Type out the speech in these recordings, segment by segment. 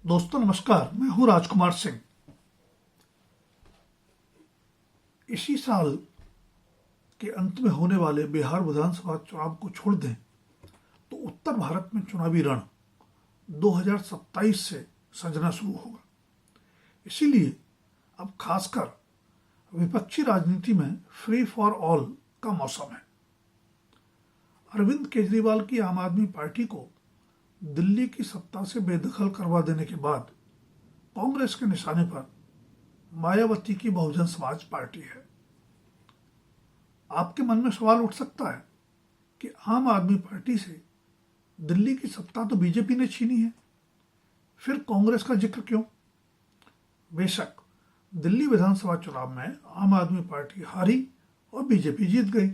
दोस्तों नमस्कार, मैं हूं राजकुमार सिंह। इसी साल के अंत में होने वाले बिहार विधानसभा चुनाव को छोड़ दें तो उत्तर भारत में चुनावी रण 2027 से सजना शुरू होगा। इसीलिए अब खासकर विपक्षी राजनीति में फ्री फॉर ऑल का मौसम है। अरविंद केजरीवाल की आम आदमी पार्टी को दिल्ली की सत्ता से बेदखल करवा देने के बाद कांग्रेस के निशाने पर मायावती की बहुजन समाज पार्टी है। आपके मन में सवाल उठ सकता है कि आम आदमी पार्टी से दिल्ली की सत्ता तो बीजेपी ने छीनी है, फिर कांग्रेस का जिक्र क्यों? बेशक दिल्ली विधानसभा चुनाव में आम आदमी पार्टी हारी और बीजेपी जीत गई,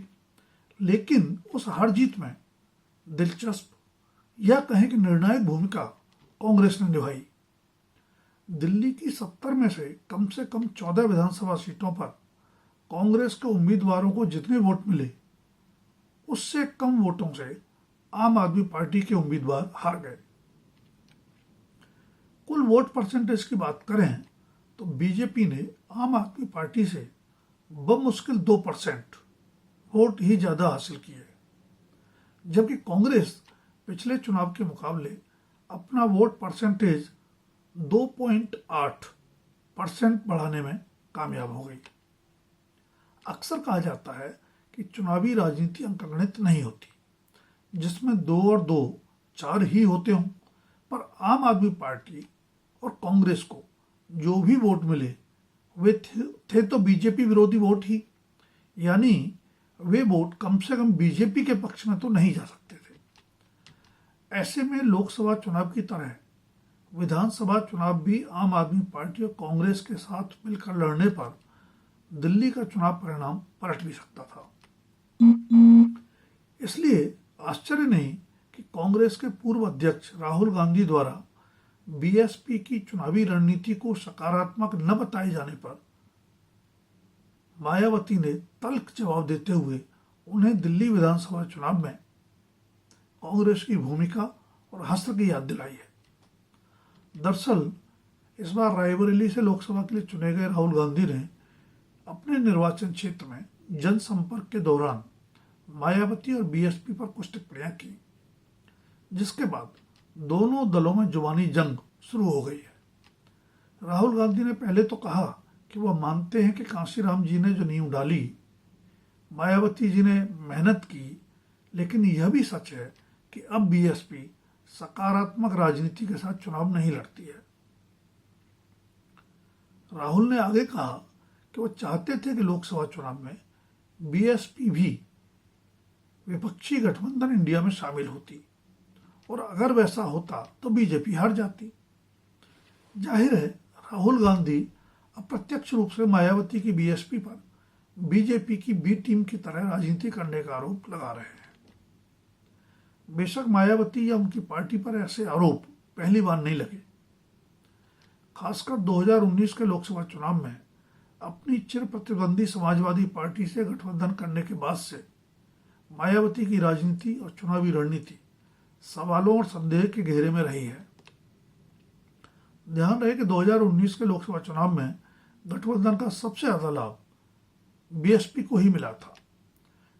लेकिन उस हार जीत में दिलचस्प या कहें कि निर्णायक भूमिका कांग्रेस ने निभाई। दिल्ली की 70 में से कम 14 विधानसभा सीटों पर कांग्रेस के उम्मीदवारों को जितने वोट मिले, उससे कम वोटों से आम आदमी पार्टी के उम्मीदवार हार गए। कुल वोट परसेंटेज की बात करें तो बीजेपी ने आम आदमी पार्टी से बमुश्किल 2% वोट ही ज्यादा हासिल किए, जबकि कांग्रेस पिछले चुनाव के मुकाबले अपना वोट परसेंटेज 2.8% बढ़ाने में कामयाब हो गई। अक्सर कहा जाता है कि चुनावी राजनीति अंकगणित नहीं होती, जिसमें 2 और 2 4 ही होते हों, पर आम आदमी पार्टी और कांग्रेस को जो भी वोट मिले वे थे तो बीजेपी विरोधी वोट ही, यानी वे वोट कम से कम बीजेपी के पक्ष में तो नहीं जा सकते थे। ऐसे में लोकसभा चुनाव की तरह विधानसभा चुनाव भी आम आदमी पार्टी और कांग्रेस के साथ मिलकर लड़ने पर दिल्ली का चुनाव परिणाम पलट भी सकता था। इसलिए आश्चर्य नहीं कि कांग्रेस के पूर्व अध्यक्ष राहुल गांधी द्वारा बीएसपी की चुनावी रणनीति को सकारात्मक न बताए जाने पर मायावती ने तल्ख जवाब देते हुए उन्हें दिल्ली विधानसभा चुनाव में कांग्रेस की भूमिका और हश्र की याद दिलाई है। दरअसल इस बार रायबरेली से लोकसभा के लिए चुने गए राहुल गांधी ने अपने निर्वाचन क्षेत्र में जनसंपर्क के दौरान मायावती और बीएसपी पर कुछ टिप्पणियां की, जिसके बाद दोनों दलों में जुबानी जंग शुरू हो गई है। राहुल गांधी ने पहले तो कहा कि वह मानते हैं कि कांशीराम जी ने जो नींव डाली, मायावती जी ने मेहनत की, लेकिन यह भी सच है कि अब बीएसपी सकारात्मक राजनीति के साथ चुनाव नहीं लड़ती है। राहुल ने आगे कहा कि वो चाहते थे कि लोकसभा चुनाव में बीएसपी भी विपक्षी गठबंधन इंडिया में शामिल होती, और अगर वैसा होता तो बीजेपी हार जाती। जाहिर है राहुल गांधी अप्रत्यक्ष रूप से मायावती की बीएसपी पर बीजेपी की बी टीम की तरह राजनीति करने का आरोप लगा रहे हैं। बेशक मायावती या उनकी पार्टी पर ऐसे आरोप पहली बार नहीं लगे। खासकर 2019 के लोकसभा चुनाव में अपनी चिर प्रतिद्वंदी समाजवादी पार्टी से गठबंधन करने के बाद से मायावती की राजनीति और चुनावी रणनीति सवालों और संदेह के घेरे में रही है। ध्यान रहे कि 2019 के लोकसभा चुनाव में गठबंधन का सबसे ज्यादा लाभ बीएसपी को ही मिला था,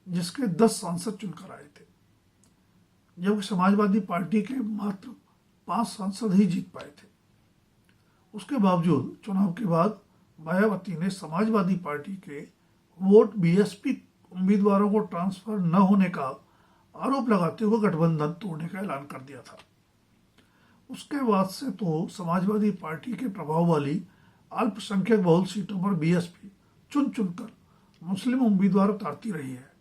जिसके 10 सांसद चुनकर आए थे, जबकि समाजवादी पार्टी के मात्र 5 सांसद ही जीत पाए थे। उसके बावजूद चुनाव के बाद मायावती ने समाजवादी पार्टी के वोट बीएसपी उम्मीदवारों को ट्रांसफर न होने का आरोप लगाते हुए गठबंधन तोड़ने का ऐलान कर दिया था। उसके बाद से तो समाजवादी पार्टी के प्रभाव वाली अल्पसंख्यक बहुल सीटों पर बीएसपी चुन चुनकर मुस्लिम उम्मीदवार उतारती रही है,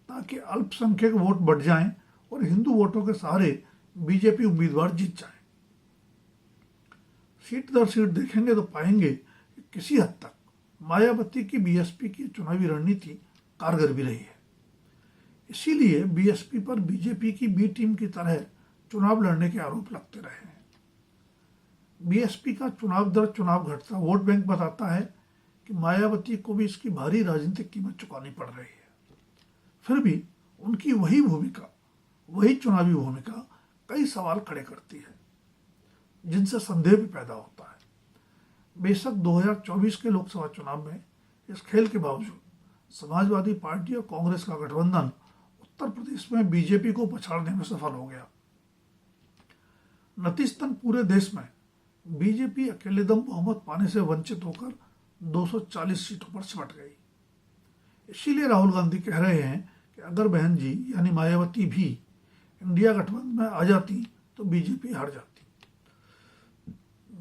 ताकि अल्पसंख्यक वोट बढ़ जाएं और हिंदू वोटों के सहारे बीजेपी उम्मीदवार जीत जाएं। सीट दर सीट देखेंगे तो पाएंगे कि किसी हद तक मायावती की बीएसपी की चुनावी रणनीति कारगर भी रही है। इसीलिए बीएसपी पर बीजेपी की बी टीम की तरह चुनाव लड़ने के आरोप लगते रहे हैं। बीएसपी का चुनाव दर चुनाव घटता वोट बैंक बताता है कि मायावती को भी इसकी भारी राजनीतिक कीमत चुकानी पड़ रही है। फिर भी उनकी वही चुनावी भूमिका कई सवाल खड़े करती है। जिनसे संदेह भी पैदा होता है। बेशक 2024 के लोकसभा चुनाव में इस खेल के बावजूद समाजवादी पार्टी और कांग्रेस का गठबंधन उत्तर प्रदेश में बीजेपी को पछाड़ने में सफल हो गया। नतीजतन पूरे देश में बीजेपी अकेले दम बहुमत पाने से वंचित होकर 240 सीटों पर सिमट गई। इसीलिए राहुल गांधी कह रहे हैं कि अगर बहन जी यानी मायावती भी इंडिया गठबंधन में आ जाती तो बीजेपी हार जाती।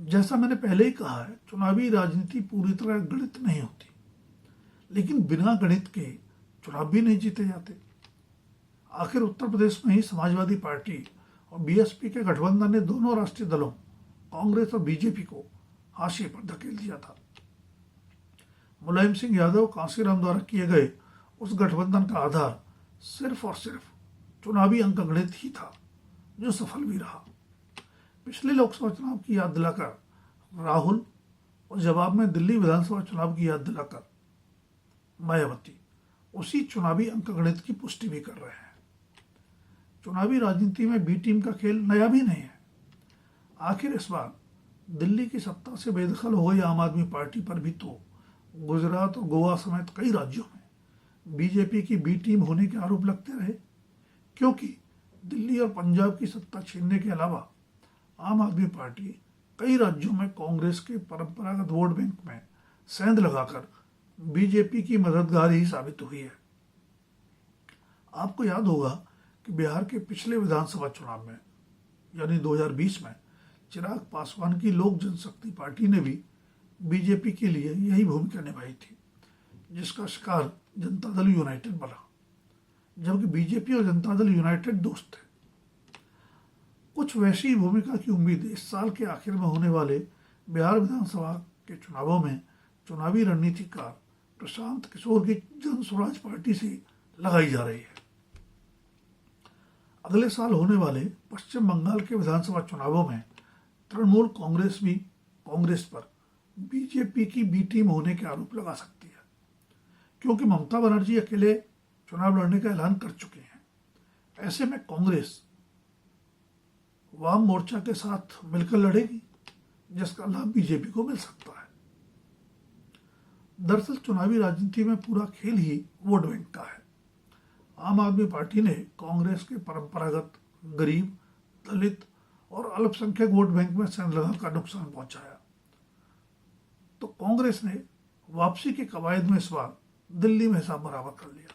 जैसा मैंने पहले ही कहा है, चुनावी राजनीति पूरी तरह गणित नहीं होती, लेकिन बिना गणित के चुनाव भी नहीं जीते जाते। आखिर उत्तर प्रदेश में ही समाजवादी पार्टी और बीएसपी के गठबंधन ने दोनों राष्ट्रीय दलों कांग्रेस और बीजेपी को हाशिए पर धकेल दिया था। मुलायम सिंह यादव कांसीराम द्वारा किए गए उस गठबंधन का आधार सिर्फ और सिर्फ चुनावी अंकगणित ही था, जो सफल भी रहा। पिछले लोकसभा चुनाव की याद दिलाकर राहुल और जवाब में दिल्ली विधानसभा चुनाव की याद दिलाकर मायावती उसी चुनावी अंकगणित की पुष्टि भी कर रहे हैं। चुनावी राजनीति में बी टीम का खेल नया भी नहीं है। आखिर इस बार दिल्ली की सत्ता से बेदखल हो गई आम आदमी पार्टी पर भी तो गुजरात और गोवा समेत कई राज्यों में बीजेपी की बी टीम होने के आरोप लगते रहे, क्योंकि दिल्ली और पंजाब की सत्ता छीनने के अलावा आम आदमी पार्टी कई राज्यों में कांग्रेस के परंपरागत वोट बैंक में सेंध लगाकर बीजेपी की मददगार ही साबित हुई है। आपको याद होगा कि बिहार के पिछले विधानसभा चुनाव में यानी 2020 में चिराग पासवान की लोक जनशक्ति पार्टी ने भी बीजेपी के लिए यही भूमिका निभाई थी, जिसका शिकार जनता दल यूनाइटेड बना, जबकि बीजेपी और जनता दल यूनाइटेड दोस्त थे। कुछ वैसी भूमिका की उम्मीद इस साल के आखिर में होने वाले बिहार विधानसभा के चुनावों में चुनावी रणनीतिकार प्रशांत किशोर की जन स्वराज पार्टी से लगाई जा रही है। अगले साल होने वाले पश्चिम बंगाल के विधानसभा चुनावों में तृणमूल कांग्रेस भी कांग्रेस पर बीजेपी की बी टीम होने के आरोप लगा सकती है, क्योंकि ममता बनर्जी अकेले चुनाव लड़ने का ऐलान कर चुके हैं। ऐसे में कांग्रेस वाम मोर्चा के साथ मिलकर लड़ेगी, जिसका लाभ बीजेपी को मिल सकता है। दरअसल चुनावी राजनीति में पूरा खेल ही वोट बैंक का है। आम आदमी पार्टी ने कांग्रेस के परंपरागत गरीब, दलित और अल्पसंख्यक वोट बैंक में सेंध लगाकर नुकसान पहुंचाया, तो कांग्रेस ने वापसी के कवायद में इस बार दिल्ली में हिसाब बराबर कर लिया।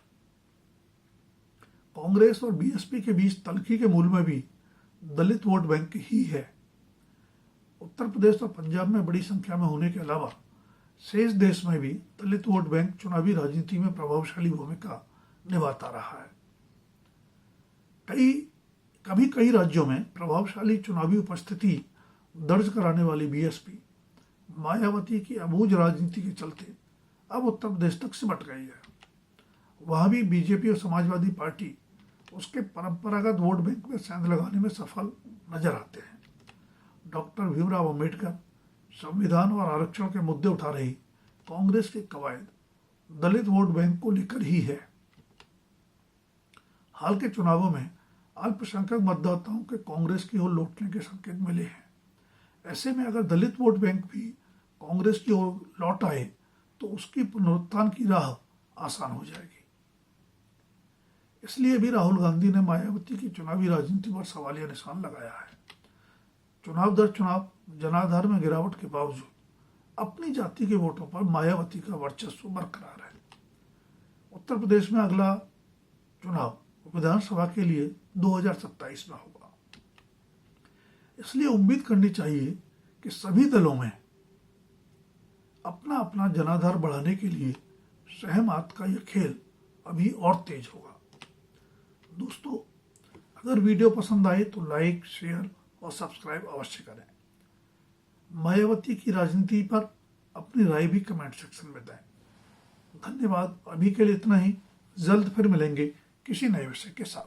कांग्रेस और बीएसपी के बीच तल्खी के मूल में भी दलित वोट बैंक ही है। उत्तर प्रदेश और पंजाब में बड़ी संख्या में होने के अलावा शेष देश में भी दलित वोट बैंक चुनावी राजनीति में प्रभावशाली भूमिका निभाता रहा है। कई राज्यों में प्रभावशाली चुनावी उपस्थिति दर्ज कराने वाली बीएसपी मायावती की अबूझ राजनीति के चलते अब उत्तर प्रदेश तक सिमट गई है। वहां भी बीजेपी और समाजवादी पार्टी उसके परंपरागत वोट बैंक में सेंध लगाने में सफल नजर आते हैं। डॉक्टर भीमराव अंबेडकर, संविधान और आरक्षण के मुद्दे उठा रही कांग्रेस की कवायद दलित वोट बैंक को लेकर ही है। हाल के चुनावों में अल्पसंख्यक मतदाताओं के कांग्रेस की ओर लौटने के संकेत मिले हैं। ऐसे में अगर दलित वोट बैंक भी कांग्रेस की ओर लौट आए तो उसकी पुनरुत्थान की राह आसान हो जाएगी। इसलिए भी राहुल गांधी ने मायावती की चुनावी राजनीति पर सवालिया निशान लगाया है। चुनाव दर चुनाव जनाधार में गिरावट के बावजूद अपनी जाति के वोटों पर मायावती का वर्चस्व बरकरार है। उत्तर प्रदेश में अगला चुनाव विधानसभा के लिए 2027 में होगा। इसलिए उम्मीद करनी चाहिए कि सभी दलों में अपना अपना जनाधार बढ़ाने के लिए सहमात का यह खेल अभी और तेज होगा। दोस्तों, अगर वीडियो पसंद आए तो लाइक, शेयर और सब्सक्राइब अवश्य करें। मायावती की राजनीति पर अपनी राय भी कमेंट सेक्शन में दें। धन्यवाद। अभी के लिए इतना ही। जल्द फिर मिलेंगे किसी नए विषय के साथ।